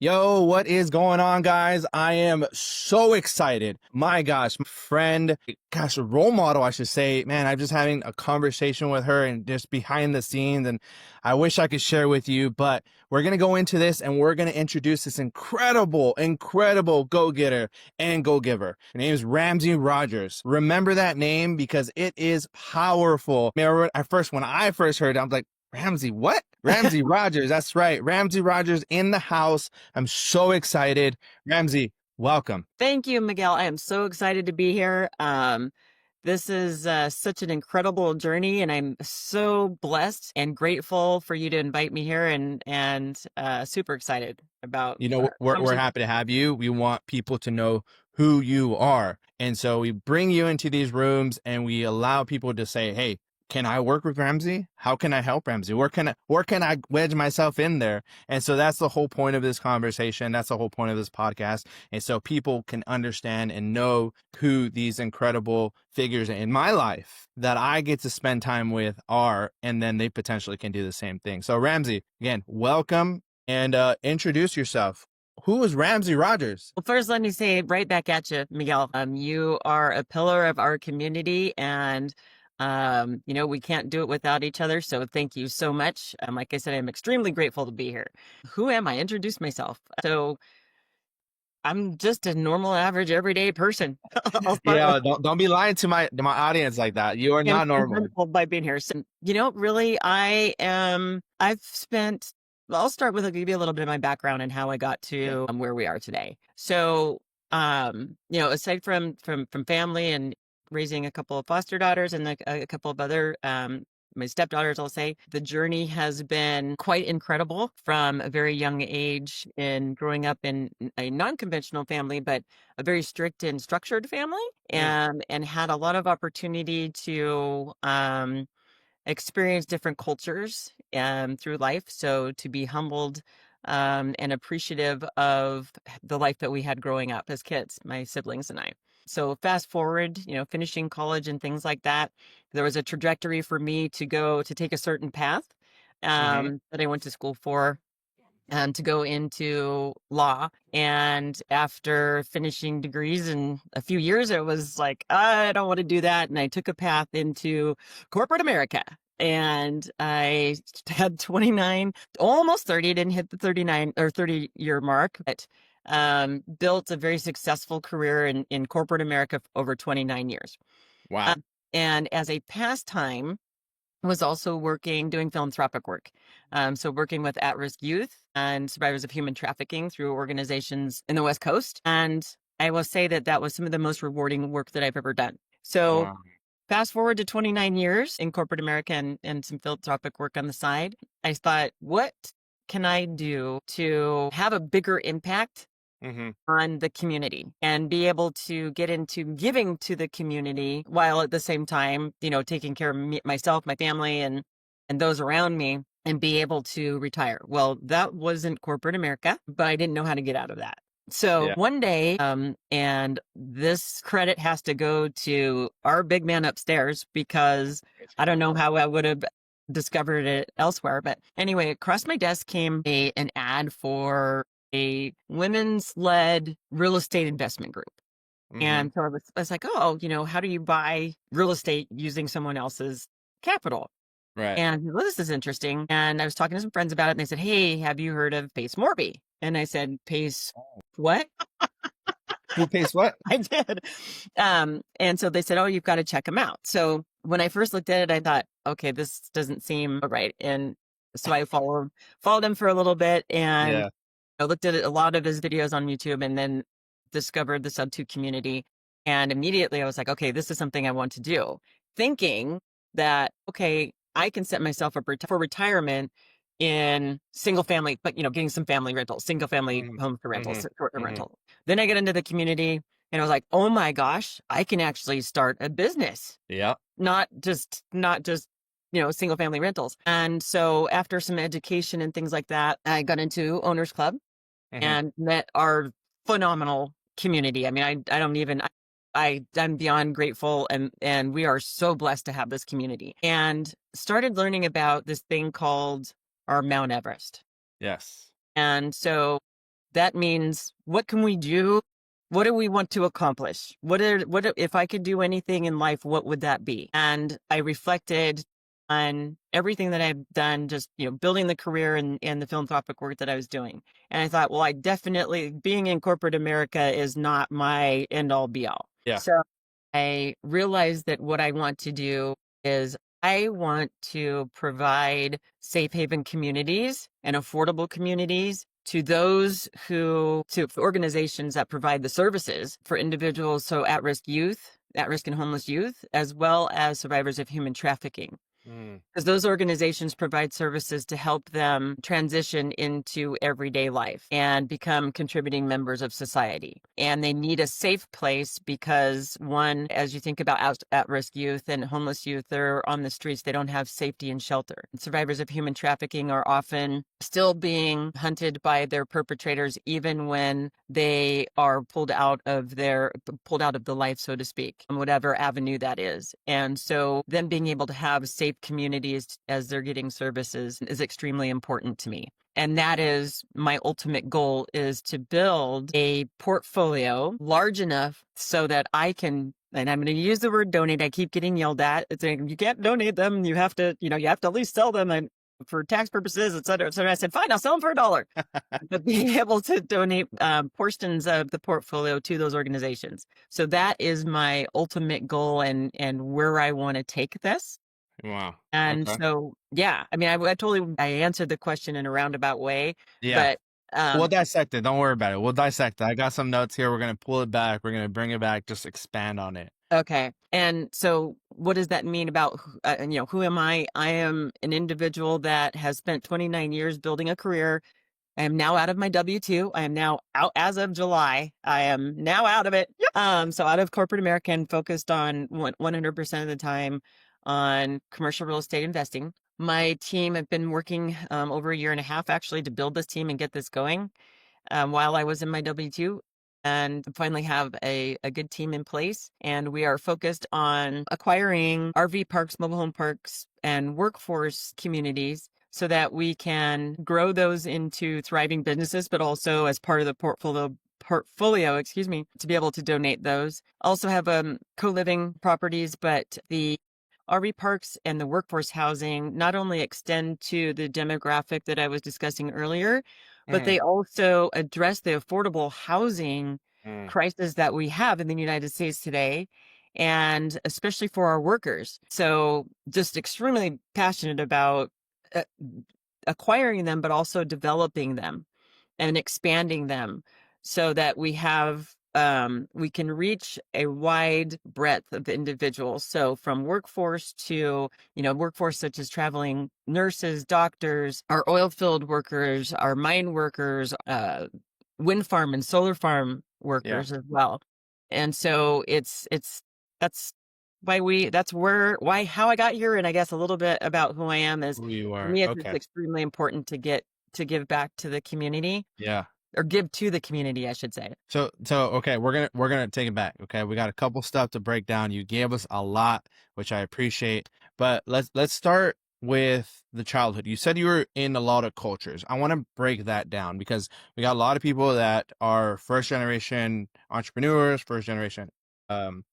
Yo, what is going on, guys? I am so excited. My gosh, role model, I should say. Man, I'm just having a conversation with her and just behind the scenes, and I wish I could share with you, but we're going to go into this and we're going to introduce this incredible go-getter and go-giver. Her name is Ramse Rogers. Remember that name because it is powerful. When I first heard it, I'm like, Ramse, what? Ramse Rogers. That's right. Ramse Rogers in the house. I'm so excited. Ramse, welcome. Thank you, Miguel. I am so excited to be here. This is such an incredible journey, and I'm so blessed and grateful for you to invite me here, and super excited about our We're conversation. happy to have you. We want people to know who you are. And so we bring you into these rooms and we allow people to say, hey, can I work with Ramse? How can I help Ramse? Where can I wedge myself in there? And so that's the whole point of this conversation. That's the whole point of this podcast. And so people can understand and know who these incredible figures in my life that I get to spend time with are, and then they potentially can do the same thing. So Ramse, again, welcome and introduce yourself. Who is Ramse Rogers? Well, first, let me say right back at you, Miguel. You are a pillar of our community, and we can't do it without each other. So thank you so much. Like I said, I'm extremely grateful to be here. Who am I? Introduce myself. So I'm just a normal, average, everyday person. I'll start with Yeah, don't be lying to my audience like that. You are not I'm normal. grateful by being here. So, really, I'll start with maybe a little bit of my background and how I got to where we are today. So, aside from family and raising a couple of foster daughters and a couple of other, my stepdaughters, I'll say, the journey has been quite incredible from a very young age in growing up in a non-conventional family, but a very strict and structured family, and had a lot of opportunity to experience different cultures through life. So to be humbled and appreciative of the life that we had growing up as kids, my siblings and I. So fast forward, finishing college and things like that, there was a trajectory for me to take a certain path that I went to school for and to go into law. And after finishing degrees in a few years, it was like, I don't want to do that. And I took a path into corporate America. And I had 29, almost 30, didn't hit the 39 or 30-year mark, but built a very successful career in corporate America for over 29 years. Wow. And as a pastime, was also doing philanthropic work. So working with at-risk youth and survivors of human trafficking through organizations in the West Coast. And I will say that was some of the most rewarding work that I've ever done. So fast forward to 29 years in corporate America and some philanthropic work on the side. I thought, what can I do to have a bigger impact on the community and be able to get into giving to the community while at the same time, taking care of myself, my family, and those around me, and be able to retire. Well, that wasn't corporate America, but I didn't know how to get out of that. So one day, and this credit has to go to our big man upstairs, because I don't know how I would have discovered it elsewhere. But anyway, across my desk came an ad for a women's led real estate investment group. And so I was like, oh, how do you buy real estate using someone else's capital? Right. And well, this is interesting. And I was talking to some friends about it, and they said, hey, have you heard of Pace Morby? And I said, Pace what? Who pays what? I did. And so they said, oh, you've got to check him out. So when I first looked at it, I thought, okay, this doesn't seem right. And so I followed him for a little bit, and I looked at a lot of his videos on YouTube, and then discovered the Sub2 community. And immediately I was like, okay, this is something I want to do. Thinking that, okay, I can set myself up for retirement in single family, but, getting some family rentals, single family homes for rentals, short-term rental. Then I get into the community and I was like, oh my gosh, I can actually start a business. Yeah. Not just single family rentals. And so after some education and things like that, I got into Owners Club and met our phenomenal community. I mean, I'm beyond grateful, and we are so blessed to have this community, and started learning about this thing called our Mount Everest. Yes. And so that means, what can we do? What do we want to accomplish? If I could do anything in life, what would that be? And I reflected on everything that I've done, just, building the career and the philanthropic work that I was doing. And I thought, well, I definitely, being in corporate America is not my end all be all. Yeah. So I realized that what I want to do is I want to provide safe haven communities and affordable communities to organizations that provide the services for individuals, so at-risk youth, at-risk and homeless youth, as well as survivors of human trafficking. Because those organizations provide services to help them transition into everyday life and become contributing members of society. And they need a safe place because, one, as you think about at-risk youth and homeless youth, they're on the streets, they don't have safety and shelter. Survivors of human trafficking are often still being hunted by their perpetrators, even when they are pulled out of the life, so to speak, on whatever avenue that is. And so them being able to have safe communities as they're getting services is extremely important to me. And that is my ultimate goal, is to build a portfolio large enough so that I can, and I'm going to use the word donate. I keep getting yelled at. It's like, you can't donate them. You have to, you have to at least sell them and for tax purposes, et cetera, et cetera. I said, fine, I'll sell them for $1. But being able to donate portions of the portfolio to those organizations. So that is my ultimate goal and where I want to take this. Wow. And Okay. so, yeah, I mean, I answered the question in a roundabout way, Yeah. but We'll dissect it. Don't worry about it. We'll dissect it. I got some notes here. We're going to pull it back. We're going to bring it back. Just expand on it. okay. And so what does that mean about, who am I? I am an individual that has spent 29 years building a career. I am now out of my W-2. I am now out as of July. I am now out of it. So out of corporate America and focused on 100% of the time on commercial real estate investing. My team have been working over a year and a half actually to build this team and get this going while I was in my W-2, and finally have a good team in place. And we are focused on acquiring RV parks, mobile home parks, and workforce communities so that we can grow those into thriving businesses, but also as part of the portfolio, to be able to donate those. Also have co-living properties, but the RV parks and the workforce housing not only extend to the demographic that I was discussing earlier, but they also address the affordable housing crisis that we have in the United States today, and especially for our workers. So just extremely passionate about uh, acquiring them, but also developing them and expanding them so that we can reach a wide breadth of individuals. So from workforce to, workforce such as traveling nurses, doctors, our oil field workers, our mine workers, wind farm and solar farm workers as well. And so that's how I got here. And I guess a little bit about who I am is, Who you for are. me, it's Okay. extremely important to give back to the community, Yeah. or give to the community, I should say. So okay, we're gonna take it back. Okay, we got a couple stuff to break down. You gave us a lot, which I appreciate. But let's start with the childhood. You said you were in a lot of cultures. I want to break that down because we got a lot of people that are first generation entrepreneurs, first generation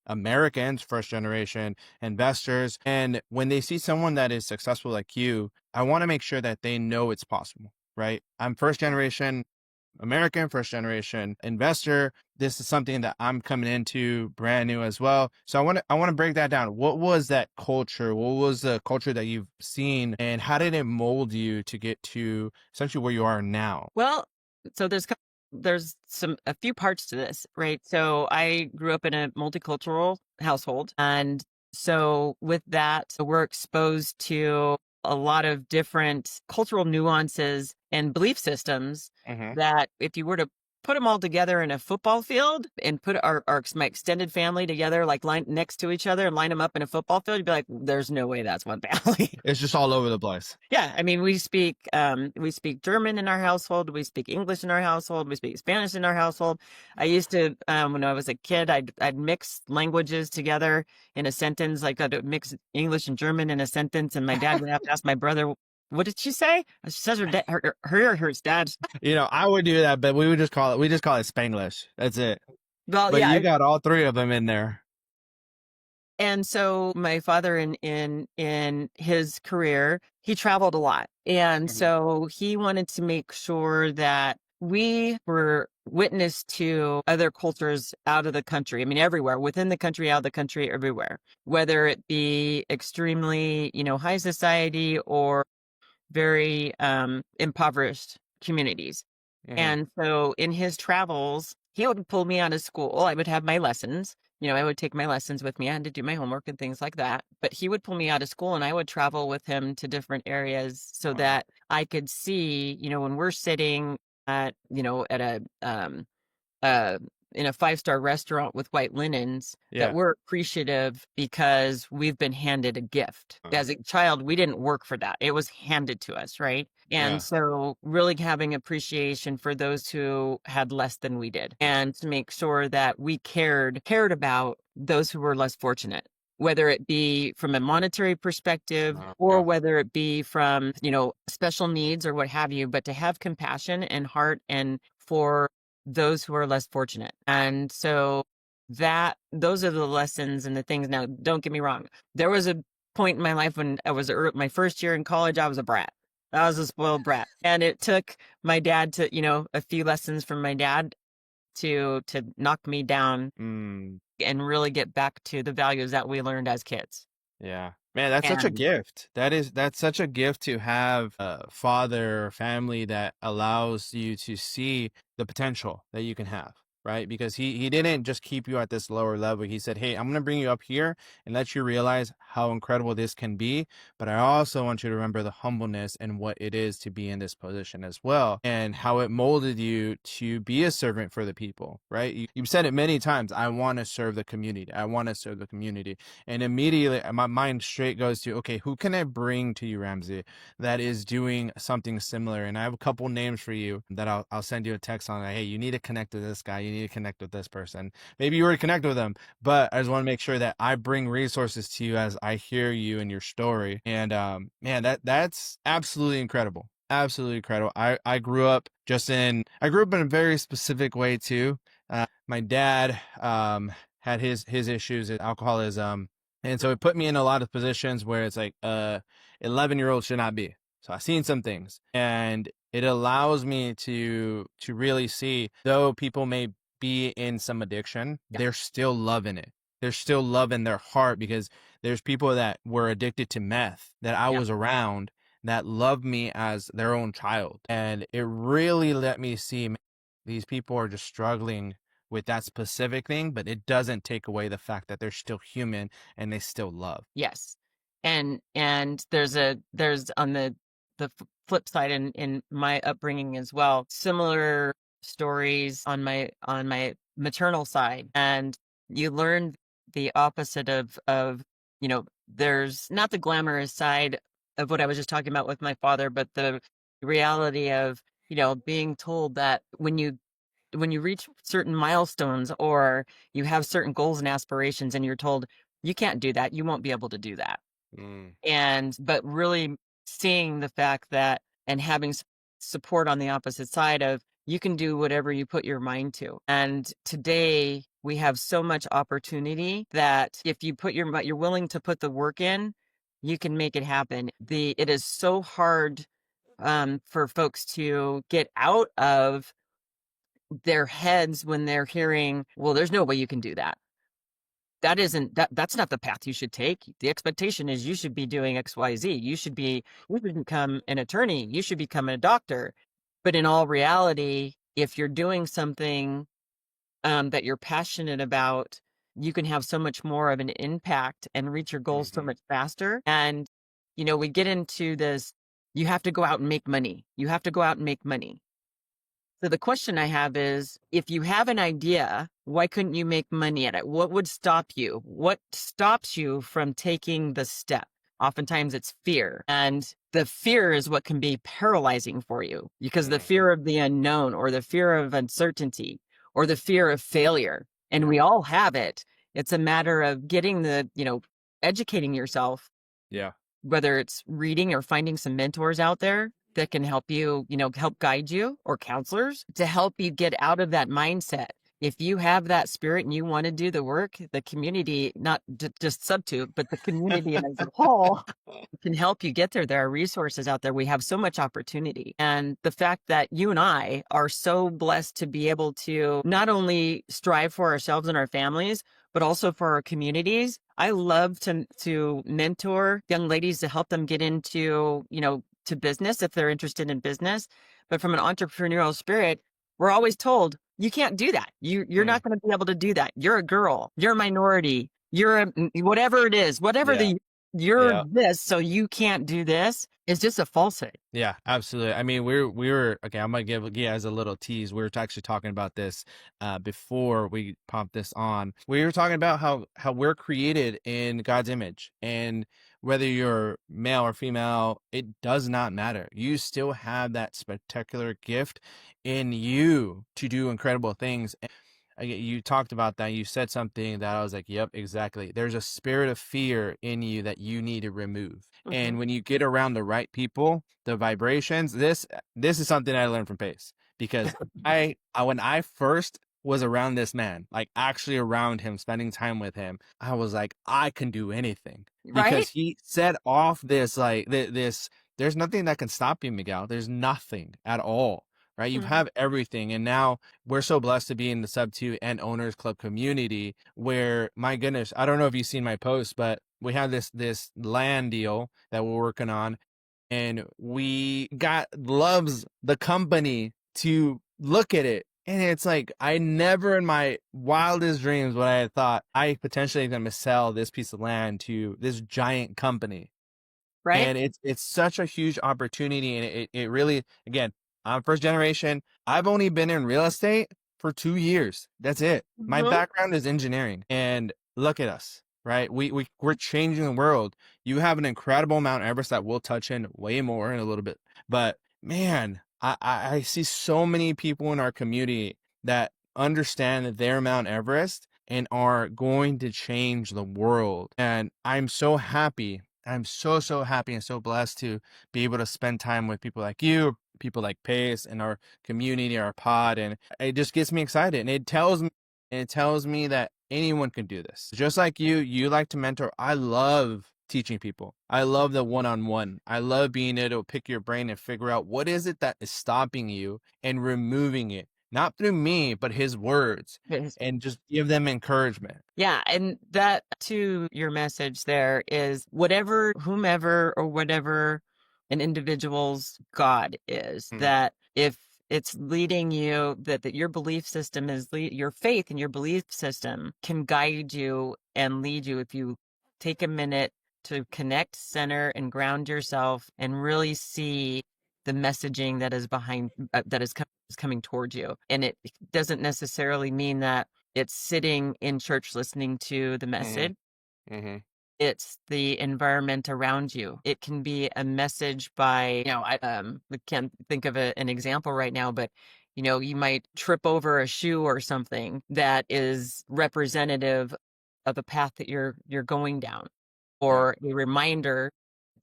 Americans, first generation investors, and when they see someone that is successful like you, I want to make sure that they know it's possible. Right? I'm first generation American, first generation investor. This is something that I'm coming into brand new as well. So I want to break that down. What was that culture? What was the culture that you've seen, and how did it mold you to get to essentially where you are now? Well, so there's a few parts to this, right? So I grew up in a multicultural household, and so with that, we're exposed to a lot of different cultural nuances and belief systems that if you were to put them all together in a football field and put my extended family together, like line next to each other and line them up in a football field, you'd be like, there's no way that's one family. It's just all over the place. Yeah, I mean, we speak German in our household, we speak English in our household, we speak Spanish in our household. I used to, when I was a kid, I'd mix languages together in a sentence, like I'd mix English and German in a sentence, and my dad would have to ask my brother, What did she say? She says her dad, her or her dad's. I would do that, but we just call it Spanglish. That's it. Well, But you yeah. got all three of them in there. And so my father in his career, he traveled a lot. And Mhm. so he wanted to make sure that we were witness to other cultures out of the country. I mean, everywhere, within the country, out of the country, everywhere, whether it be extremely, high society or very impoverished communities. Mhm. And so in his travels, he would pull me out of school. I would have my lessons. I would take my lessons with me. I had to do my homework and things like that. But he would pull me out of school and I would travel with him to different areas so Wow. that I could see, when we're sitting at uh, in a five-star restaurant with white linens, that Yeah. we're appreciative because we've been handed a gift. Uh, As a child, we didn't work for that. It was handed to us, right? And yeah. so really having appreciation for those who had less than we did and to make sure that we cared about those who were less fortunate, whether it be from a monetary perspective or Yeah. whether it be from, special needs or what have you, but to have compassion and heart and for those who are less fortunate. And so those are the lessons and the things. Now, don't get me wrong. There was a point in my life when I was my first year in college, I was a brat. I was a spoiled brat. And it took my dad to, a few lessons from my dad to knock me down Mm. and really get back to the values that we learned as kids. Yeah. Man, that's such a And gift. That's such a gift to have a father or family that allows you to see the potential that you can have, right? Because he didn't just keep you at this lower level. He said, "Hey, I'm going to bring you up here and let you realize how incredible this can be, but I also want you to remember the humbleness and what it is to be in this position as well, and how it molded you to be a servant for the people, right? You've said it many times, I want to serve the community. I want to serve the community." And immediately my mind straight goes to, okay, who can I bring to you, Ramsey, that is doing something similar? And I have a couple names for you that I'll send you a text on. Like, hey, you need to connect with this guy. You need to connect with this person. Maybe you already connect with them, but I just want to make sure that I bring resources to you as I hear you and your story. And man, that's absolutely incredible. Absolutely incredible. I grew up in a very specific way too. My dad had his issues, his alcoholism, and so it put me in a lot of positions where it's like 11-year-old should not be. So I've seen some things, and it allows me to really see, though people may be in some addiction, yeah, they're still loving it. There's still love in their heart, because there's people that were addicted to meth that I yeah, was around that loved me as their own child. And it really let me see, man, these people are just struggling with that specific thing, but it doesn't take away the fact that they're still human and they still love. yes. And there's on the flip side in my upbringing as well, similar stories on my maternal side. And you learn the opposite of, there's not the glamorous side of what I was just talking about with my father, but the reality of, being told that when you reach certain milestones or you have certain goals and aspirations and you're told you can't do that, you won't be able to do that. Mm. But really seeing the fact that and having support on the opposite side of you can do whatever you put your mind to. And today we have so much opportunity that if you you're willing to put the work in, you can make it happen. It is so hard for folks to get out of their heads when they're hearing, well, there's no way you can do that. That's not the path you should take. The expectation is you should be doing XYZ. You should become an attorney. You should become a doctor. But in all reality, if you're doing something that you're passionate about, you can have so much more of an impact and reach your goals so Hmm. much faster. And, we get into this, you have to go out and make money. You have to go out and make money. So the question I have is, if you have an idea, why couldn't you make money at it? What would stop you? What stops you from taking the step? Oftentimes it's fear. And the fear is what can be paralyzing for you because the Hmm. fear of the unknown or the fear of uncertainty or the fear of failure. And Yeah. we all have it. It's a matter of getting educating yourself Yeah. whether it's reading or finding some mentors out there that can help you, help guide you, or counselors to help you get out of that mindset. If you have that spirit and you want to do the work, the community, not just Subtube, but the community as a whole can help you get there. There are resources out there. We have so much opportunity. And the fact that you and I are so blessed to be able to not only strive for ourselves and our families, but also for our communities. I love to mentor young ladies to help them get into, to business if they're interested in business. But from an entrepreneurial spirit, we're always told you can't do that. You're Mm, not going to be able to do that. You're a girl. You're a minority. You're whatever it is, whatever yeah. you're Yeah. this, so you can't do this, is just a falsehood. Yeah, absolutely. I mean, we were okay. I'm gonna give you guys a little tease. We were actually talking about this before we popped this on. We were talking about how we're created in God's image, and whether you're male or female, it does not matter. You still have that spectacular gift in you to do incredible things. You talked about that. You said something that I was like, yep, exactly. There's a spirit of fear in you that you need to remove. Mhm. And when you get around the right people, the vibrations, this is something I learned from Pace, because when I first was around this man, like actually around him, spending time with him, I was like, I can do anything, because Right? he set off this like this. There's nothing that can stop you, Miguel. There's nothing at all. Right? You Mhm. have everything. And now we're so blessed to be in the Sub 2 and Owners Club community where, my goodness, I don't know if you've seen my post, but we have this land deal that we're working on, and we got Loves the company to look at it. And it's like, I never in my wildest dreams would I have thought I potentially going to sell this piece of land to this giant company. Right? And it's such a huge opportunity, and it really, again, I'm first generation. I've only been in real estate for 2 years. That's it. My Mhm. background is engineering, and look at us, right? We're changing the world. You have an incredible Mount Everest that we'll touch in way more in a little bit, but man, I see so many people in our community that understand their Mount Everest and are going to change the world. And I'm so happy. I'm so happy and so blessed to be able to spend time with people like you, people like Pace, and our community, our pod, and it just gets me excited. And it tells me that anyone can do this. Just like you like to mentor. I love teaching people. I love the one-on-one. I love being able to pick your brain and figure out what is it that is stopping you and removing it. Not through me, but his words, and just give them encouragement. Yeah, and that to your message there is whatever, whomever, or whatever an individual's God is, Mm, that if it's leading you, that your belief system is your faith and your belief system can guide you and lead you if you take a minute to connect, center, and ground yourself and really see the messaging that is behind that is coming towards you. And it doesn't necessarily mean that it's sitting in church listening to the mhm, message. mhm, It's the environment around you. It can be a message by, I can't think of an example right now, but you might trip over a shoe or something that is representative of the path that you're going down, yeah, or a reminder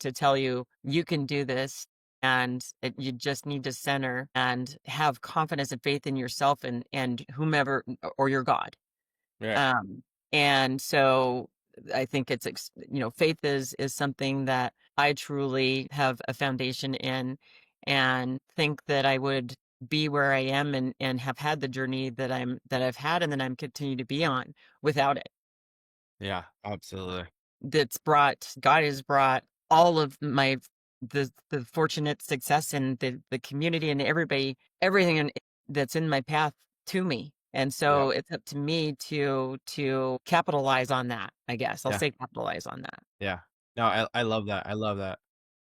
to tell you you can do this, and you just need to center and have confidence and faith in yourself and whomever, or your God. yeah, um, and so I think faith is something that I truly have a foundation in, and think that I would be where I am and have had the journey that I've had and that I'm continue to be on without it. yeah, absolutely. God has brought all of the fortunate success and the community and everything that's in my path to me. And Yeah, so it's up to me to capitalize on that, I guess. I'll yeah, say capitalize on that. yeah. No, I love that. I love that.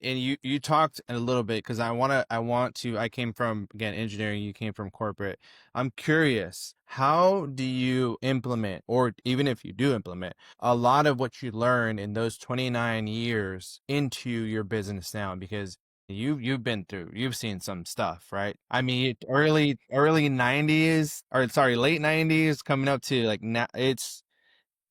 And you talked a little bit, because I came from, again, engineering, you came from corporate. I'm curious, how do you implement, or even if you do implement, a lot of what you learned in those 29 years into your business now? Because you've seen some stuff, right? I mean, early 90s, or sorry, late 90s, coming up to like now, it's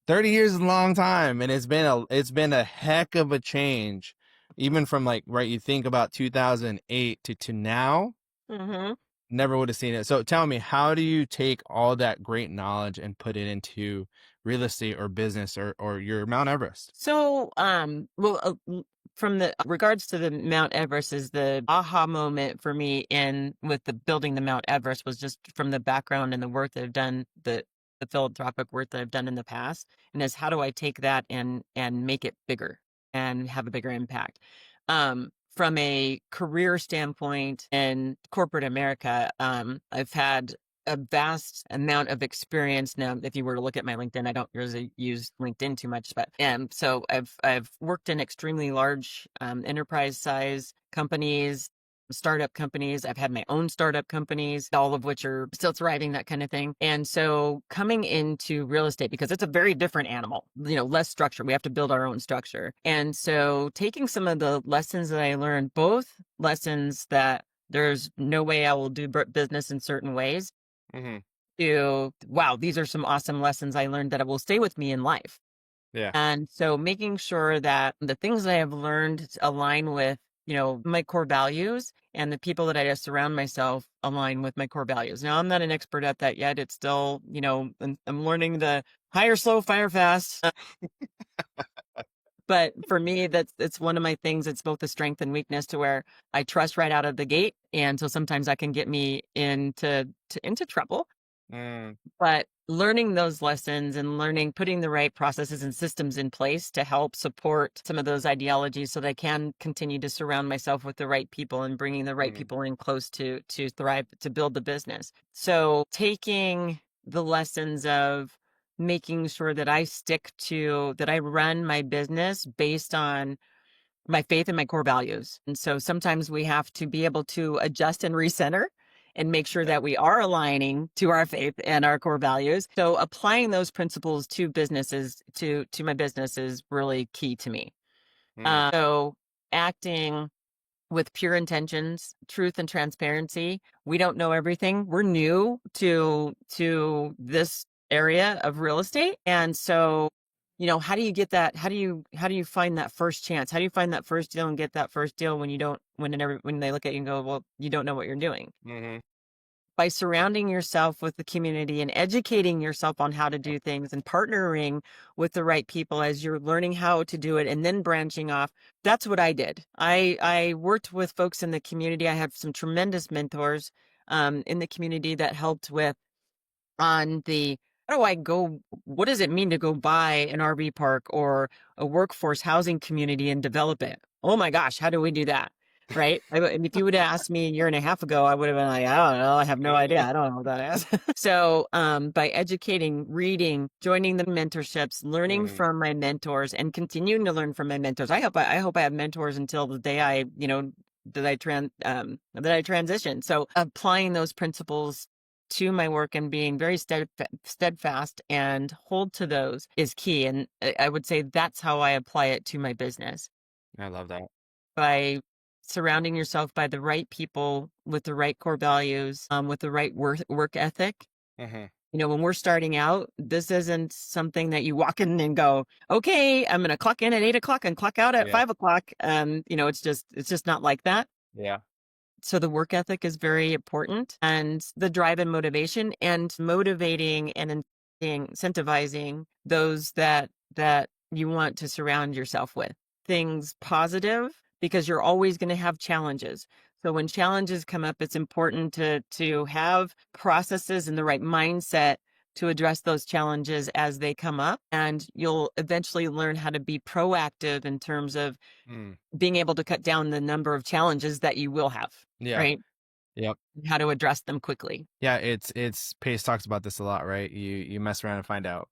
30 years is a long time, and it's been a heck of a change even from like, right, you think about 2008 to now, Hmm. never would have seen it. So tell me, how do you take all that great knowledge and put it into real estate or business or your Mount Everest? So, from the regards to the Mount Everest, is the aha moment for me in with the building the Mount Everest was just from the background and the work that I've done, the philanthropic work that I've done in the past, and is how do I take that and make it bigger and have a bigger impact. From a career standpoint in corporate America, I've had a vast amount of experience now. If you were to look at my LinkedIn, I don't really use LinkedIn too much, but so I've worked in extremely large enterprise size companies, startup companies. I've had my own startup companies, all of which are still thriving, that kind of thing. And so coming into real estate, because it's a very different animal, less structure. We have to build our own structure. And so taking some of the lessons that I learned, both lessons that there's no way I will do business in certain ways, Mm-hmm. to wow, these are some awesome lessons I learned that will stay with me in life. Yeah. And so making sure that the things that I have learned align with, my core values, and the people that I surround myself align with my core values. Now, I'm not an expert at that yet. It's still, I'm learning the hire slow, fire fast. But for me, it's one of my things. It's both a strength and weakness, to where I trust right out of the gate. And so sometimes that can get me into trouble. Mm, But learning those lessons and putting the right processes and systems in place to help support some of those ideologies, so that I can continue to surround myself with the right people and bringing the right mm, people in close to thrive, to build the business. So taking the lessons of making sure that that I run my business based on my faith and my core values. And so sometimes we have to be able to adjust and recenter and make sure yeah. that we are aligning to our faith and our core values. So applying those principles to businesses, to my business, is really key to me. Mm, So acting with pure intentions, truth and transparency. We don't know everything. We're new to this area of real estate. And so, how do you get that? How do you find that first chance? How do you find that first deal and get that first deal when you don't when they look at you and go, well, you don't know what you're doing? mm-hmm. By surrounding yourself with the community and educating yourself on how to do things, and partnering with the right people as you're learning how to do it, and then branching off. That's what I did. I worked with folks in the community. I had some tremendous mentors in the community that helped with on the how do I go, what does it mean to go buy an RV park or a workforce housing community and develop it? Oh my gosh, how do we do that? Right. And if you would have asked me a year and a half ago, I would have been like, I don't know. I have no idea. I don't know what that is. So by educating, reading, joining the mentorships, learning Mm, from my mentors, and continuing to learn from my mentors. I hope I have mentors until the day that I transition. So applying those principles to my work and being very steadfast and hold to those is key. And I would say that's how I apply it to my business, I love that. by surrounding yourself by the right people with the right core values, with the right work ethic. Mm-hmm. When we're starting out, this isn't something that you walk in and go, okay, I'm going to clock in at 8 o'clock and clock out at Yeah. 5 o'clock. It's just not like that. Yeah. So the work ethic is very important, and the drive and motivation, and motivating and incentivizing those that you want to surround yourself with. Things positive, because you're always going to have challenges. So when challenges come up, it's important to have processes and the right mindset to address those challenges as they come up, and you'll eventually learn how to be proactive in terms of Mm, being able to cut down the number of challenges that you will have, yeah. right? Yep. How to address them quickly. Yeah. It's Pace talks about this a lot, right? You mess around and find out.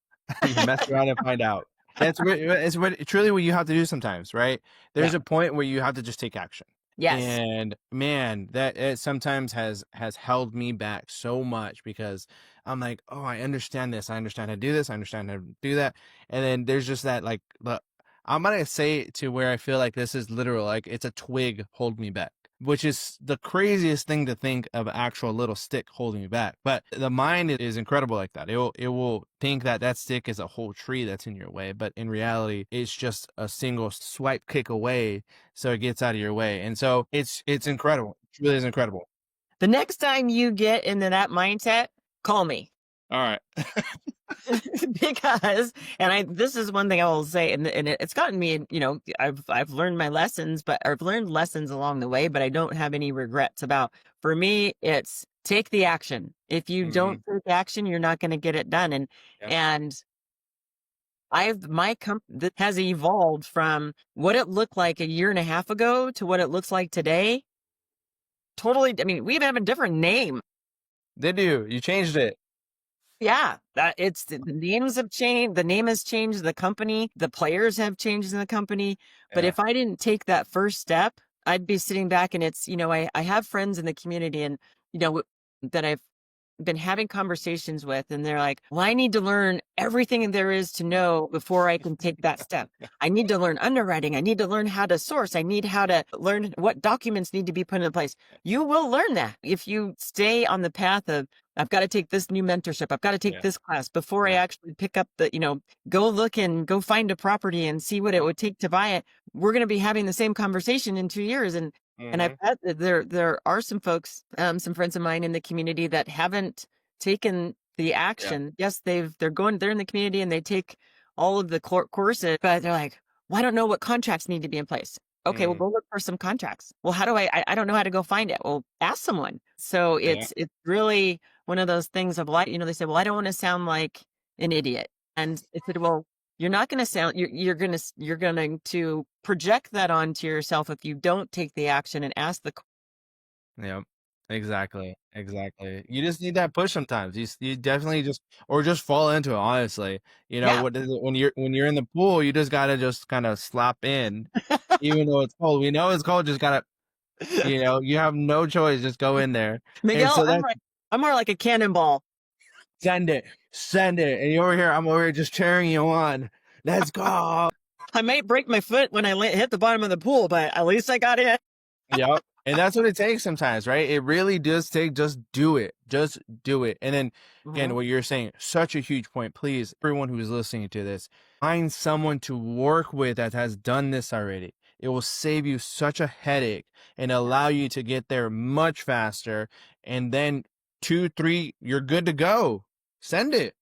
You mess around and find out. It's what truly what you have to do sometimes, right? Yeah. There's a point where you have to just take action. Yes. And man, that it sometimes has held me back so much, because I'm like, oh, I understand this. I understand how to do this. I understand how to do that. And then there's just that, like, I'm gonna say it to where I feel like this is literal, like it's a twig hold me back. which is the craziest thing to think of, an actual little stick holding you back. But the mind is incredible like that. It will think that that stick is a whole tree that's in your way, but in reality, it's just a single swipe kick away, so it gets out of your way. And so it's incredible. It really is incredible. The next time you get into that mindset, call me. All right. Because, this is one thing I will say, and it's gotten me, I've learned my lessons, but I've learned lessons along the way, but I don't have any regrets about. For me, it's take the action. If you don't take action, you're not going to get it done. Yep. And my company that has evolved from what it looked like a year and a half ago to what it looks like today. Totally. I mean, we even have a different name. Did you? You changed it. Yeah, it's the names have changed. The name has changed. The company, the players have changed in the company. But Yeah. if I didn't take that first step, I'd be sitting back and it's, I have friends in the community and, that I've been having conversations with, and they're like, well, I need to learn everything there is to know before I can take that step. I need to learn underwriting. I need to learn how to source. I need how to learn what documents need to be put in place. You will learn that if you stay on the path of, I've got to take this new mentorship. I've got to take this class before I actually pick up go look and go find a property and see what it would take to buy it. We're going to be having the same conversation in 2 years. And I bet that there are some folks, some friends of mine in the community that haven't taken the action. Yes, they're in the community and they take all of the courses, but they're like, well, I don't know what contracts need to be in place. Okay, well, go look for some contracts. Well, how do I don't know how to go find it. Well, ask someone. So it's really one of those things of like, they say, well, I don't want to sound like an idiot. And I said, well, you're not going to sound, you're going to project that onto yourself if you don't take the action and ask the. Yep. Exactly. You just need that push sometimes. You definitely just fall into it, honestly. What is it, when you're in the pool, you just gotta just kind of slap in, even though it's cold. We know it's cold, just gotta, you have no choice, just go in there. Miguel, And so I'm more like a cannonball. send it. And you're over here, I'm over here just cheering you on. Let's go. I might break my foot when I hit the bottom of the pool, but at least I got it. Yep. And that's what it takes sometimes, right? It really does take, just do it. Just do it. And then again, what you're saying, such a huge point. Please, everyone who is listening to this, find someone to work with that has done this already. It will save you such a headache and allow you to get there much faster. And then 2, 3, you're good to go. Send it.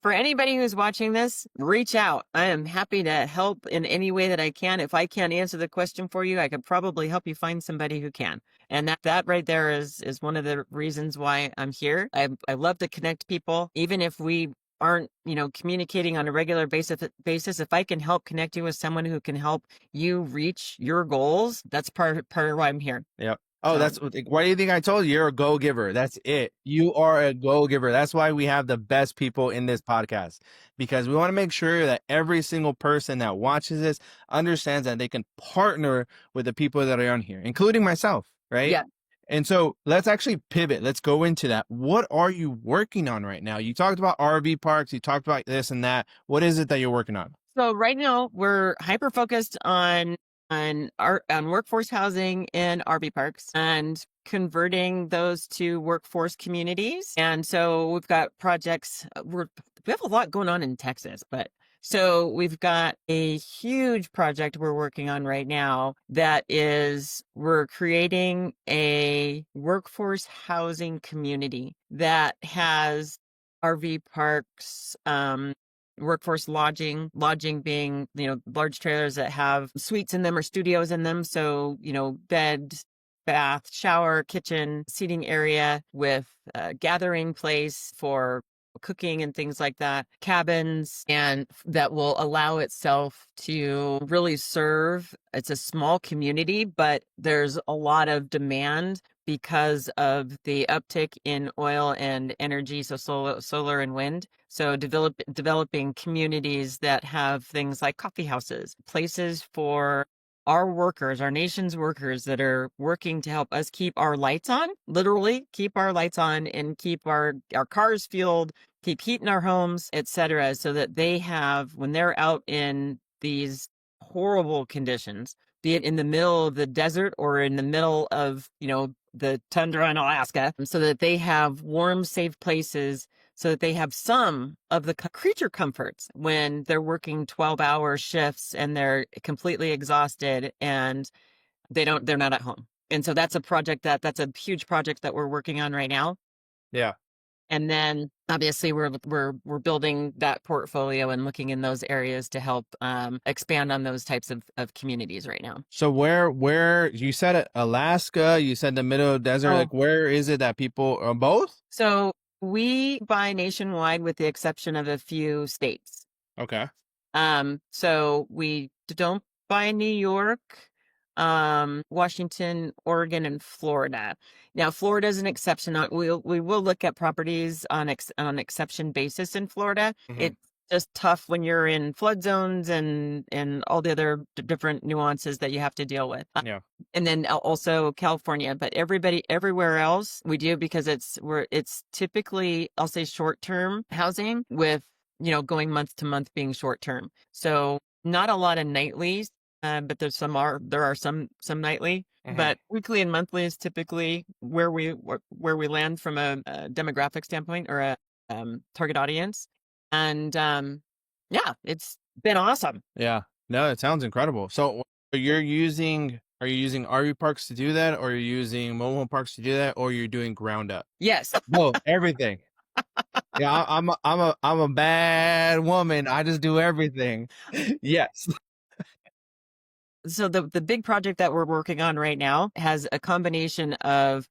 For anybody who's watching this, reach out. I am happy to help in any way that I can. If I can't answer the question for you, I could probably help you find somebody who can. And that right there is one of the reasons why I'm here. I love to connect people, even if we aren't, communicating on a regular basis. If I can help connect you with someone who can help you reach your goals, that's part of why I'm here. Yep. Oh, that's why do you think I told you you're a go-giver? That's it. You are a go-giver. That's why we have the best people in this podcast, because we want to make sure that every single person that watches this understands that they can partner with the people that are on here, including myself, right? Yeah. And so let's actually pivot. Let's go into that. What are you working on right now? You talked about RV parks. You talked about this and that. What is it that you're working on? So right now we're hyper focused on workforce housing in RV parks and converting those to workforce communities. And so we've got projects. We have a lot going on in Texas, but so we've got a huge project we're working on right now that is we're creating a workforce housing community that has RV parks, workforce lodging being, large trailers that have suites in them or studios in them. So, bed, bath, shower, kitchen, seating area with a gathering place for cooking and things like that, cabins, and that will allow itself to really serve. It's a small community, but there's a lot of demand because of the uptick in oil and energy, so solar and wind. So developing communities that have things like coffee houses, places for our workers, our nation's workers that are working to help us keep our lights on, literally keep our lights on and keep our cars fueled, keep heat in our homes, etc., so that they have, when they're out in these horrible conditions, be it in the middle of the desert or in the middle of, the tundra in Alaska, so that they have warm, safe places, so that they have some of the creature comforts when they're working 12-hour shifts and they're completely exhausted and they're not at home. And so that's that's a huge project that we're working on right now. Yeah. And then obviously we're building that portfolio and looking in those areas to help expand on those types of communities right now. So where you said Alaska, you said the middle of the desert, Oh. like where is it that people are both? So we buy nationwide with the exception of a few states. Okay. So we don't buy in New York, Washington, Oregon, and Florida. Now, Florida is an exception. We will look at properties on an exception basis in Florida. Mhm. It's just tough when you're in flood zones and all the other different nuances that you have to deal with. Yeah. And then also California, but everywhere else we do, because it's typically, I'll say, short-term housing with, going month to month being short-term. So not a lot of nightlies, but there are some nightly, Mhm. but weekly and monthly is typically where we land from a demographic standpoint or a target audience. And yeah, it's been awesome. Yeah. No, it sounds incredible. So are you using RV parks to do that, or you're using mobile home parks to do that, or you're doing ground up? Yes. Both, everything. Yeah, I'm a bad woman. I just do everything. Yes. So the big project that we're working on right now has a combination of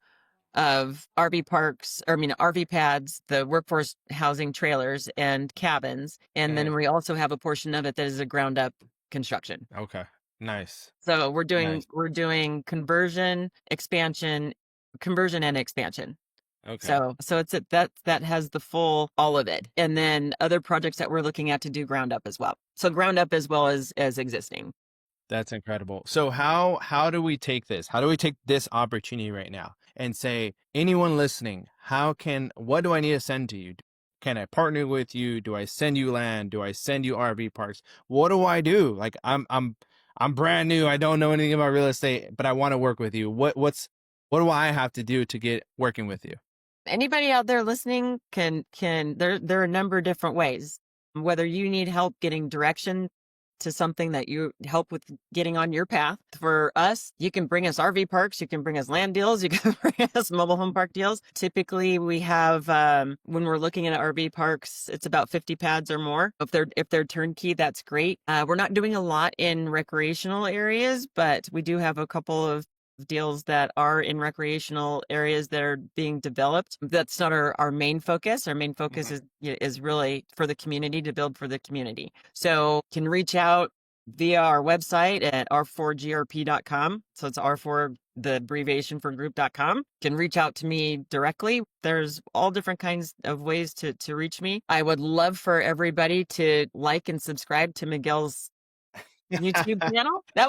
RV parks, RV pads, the workforce housing trailers and cabins. And then we also have a portion of it that is a ground up construction. Okay. Nice. So we're Nice. doing conversion and expansion. Okay. So it's that has the full, all of it. And then other projects that we're looking at to do ground up as well. So ground up as well as existing. That's incredible. So how do we take this? How do we take this opportunity right now and say, anyone listening, what do I need to send to you? Can I partner with you? Do I send you land? Do I send you RV parks? What do I do? Like I'm brand new. I don't know anything about real estate, but I want to work with you. What do I have to do to get working with you? Anybody out there listening can there are a number of different ways. Whether you need help getting direction to something that you help with getting on your path. For us, you can bring us RV parks, you can bring us land deals, you can bring us mobile home park deals. Typically we have, when we're looking at RV parks, it's about 50 pads or more. If they're turnkey, that's great. We're not doing a lot in recreational areas, but we do have a couple of deals that are in recreational areas that are being developed. That's not our main focus. Our main focus is really for the community, to build for the community. So you can reach out via our website at r4grp.com. So it's R4, the abbreviation for group.com. You can reach out to me directly. There's all different kinds of ways to reach me. I would love for everybody to like and subscribe to Miguel's YouTube channel. That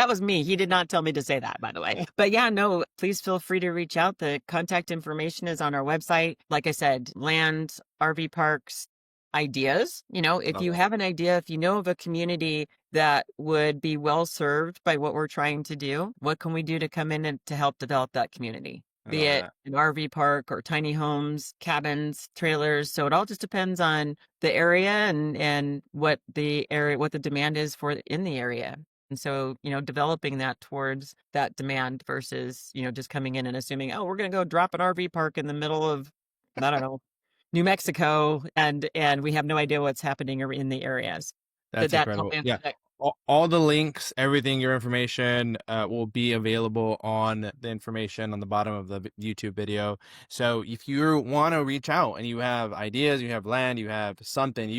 was me. He did not tell me to say that, by the way. But yeah, no, please feel free to reach out. The contact information is on our website. Like I said, land, RV parks, ideas. If you have an idea, if you know of a community that would be well served by what we're trying to do, what can we do to come in and to help develop that community? Be it an RV park or tiny homes, cabins, trailers. So it all just depends on the area and what the demand is for in the area. And so, developing that towards that demand versus, just coming in and assuming, oh, we're going to go drop an RV park in the middle of, I don't know, New Mexico, and we have no idea what's happening in the areas. That's incredible. Yeah. All the links, everything, your information will be available on the information on the bottom of the YouTube video. So if you want to reach out and you have ideas, you have land, you have something,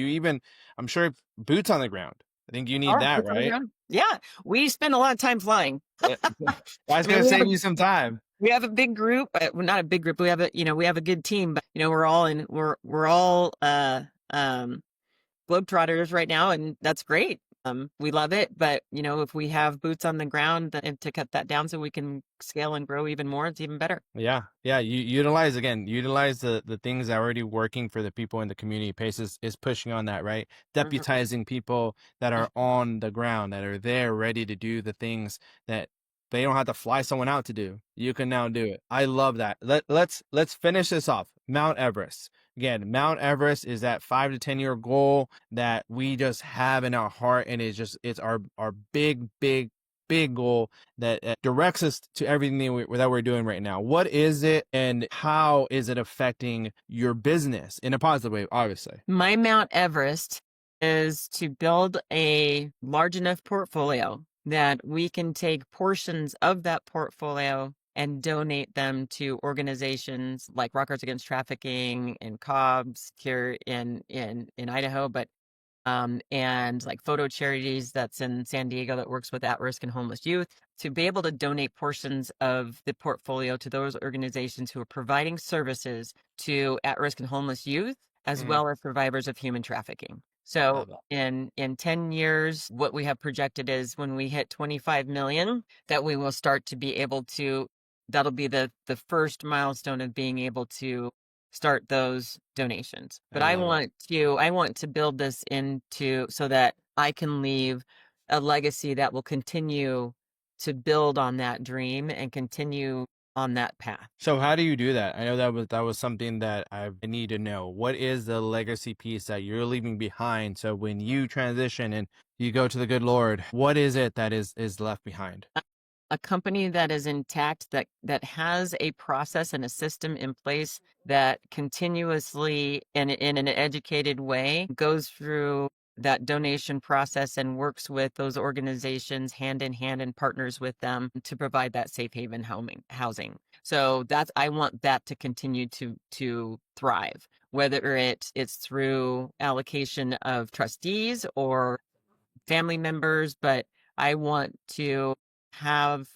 I'm sure, boots on the ground. I think you need that, right? Yeah. We spend a lot of time flying. I was going to save you some time. We have a big group. Well, not a big group. We have a good team, but we're all globetrotters right now, and that's great. We love it, but if we have boots on the ground and to cut that down so we can scale and grow even more, it's even better. Yeah, yeah. You utilize the things that are already working for the people in the community. Pace is pushing on that, right? Mhm. Deputizing people that are on the ground, that are there, ready to do the things that they don't have to fly someone out to do. You can now do it. I love that. Let's finish this off. Mount Everest. Again, Mount Everest is that 5 to 10 year goal that we just have in our heart, and it's our big goal that directs us to everything that we're doing right now. What is it, and how is it affecting your business in a positive way, obviously? My Mount Everest is to build a large enough portfolio that we can take portions of that portfolio and donate them to organizations like Rockers Against Trafficking and COBS here in Idaho, but and like photo charities that's in San Diego that works with at-risk and homeless youth, to be able to donate portions of the portfolio to those organizations who are providing services to at-risk and homeless youth, as Mm, well as survivors of human trafficking. I So love that. in 10 years, what we have projected is when we hit 25 million, that we will start to be able to, that'll be the first milestone of being able to start those donations. But I love it. I want to build this into so that I can leave a legacy that will continue to build on that dream and continue on that path. So how do you do that? I know that was something that I need to know. What is the legacy piece that you're leaving behind? So when you transition and you go to the good Lord, what is it that is left behind? A company that is intact, that has a process and a system in place that continuously and in an educated way goes through that donation process and works with those organizations hand in hand and partners with them to provide that safe haven housing. So that's, I want that to continue to thrive, whether it's through allocation of trustees or family members, but I want to have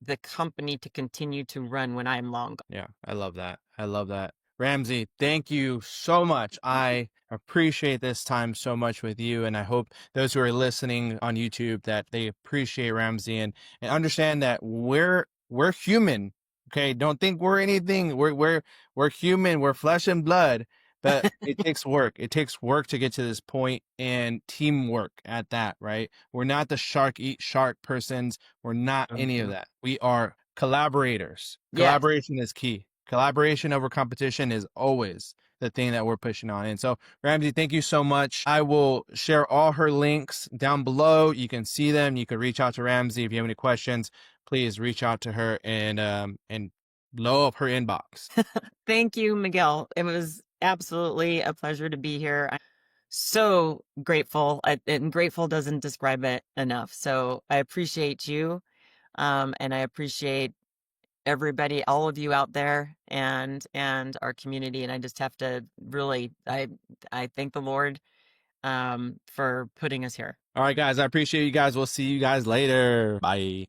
the company to continue to run when I'm long gone. Yeah, I love that. I love that. Ramsey, thank you so much. I appreciate this time so much with you. And I hope those who are listening on YouTube that they appreciate Ramsey and understand that we're human. Okay. Don't think we're anything. We're human. We're flesh and blood. But it takes work. It takes work to get to this point, and teamwork at that, right? We're not the shark eat shark persons. We're not any of that. We are collaborators. Yes. Collaboration is key. Collaboration over competition is always the thing that we're pushing on. And so, Ramsey, thank you so much. I will share all her links down below. You can see them. You can reach out to Ramsey if you have any questions. Please reach out to her and blow up her inbox. Thank you, Miguel. It was absolutely a pleasure to be here. I'm so grateful, and grateful doesn't describe it enough. So I appreciate you, and I appreciate everybody, all of you out there, and our community. And I just have to really, I thank the Lord for putting us here. All right, guys. I appreciate you guys. We'll see you guys later. Bye.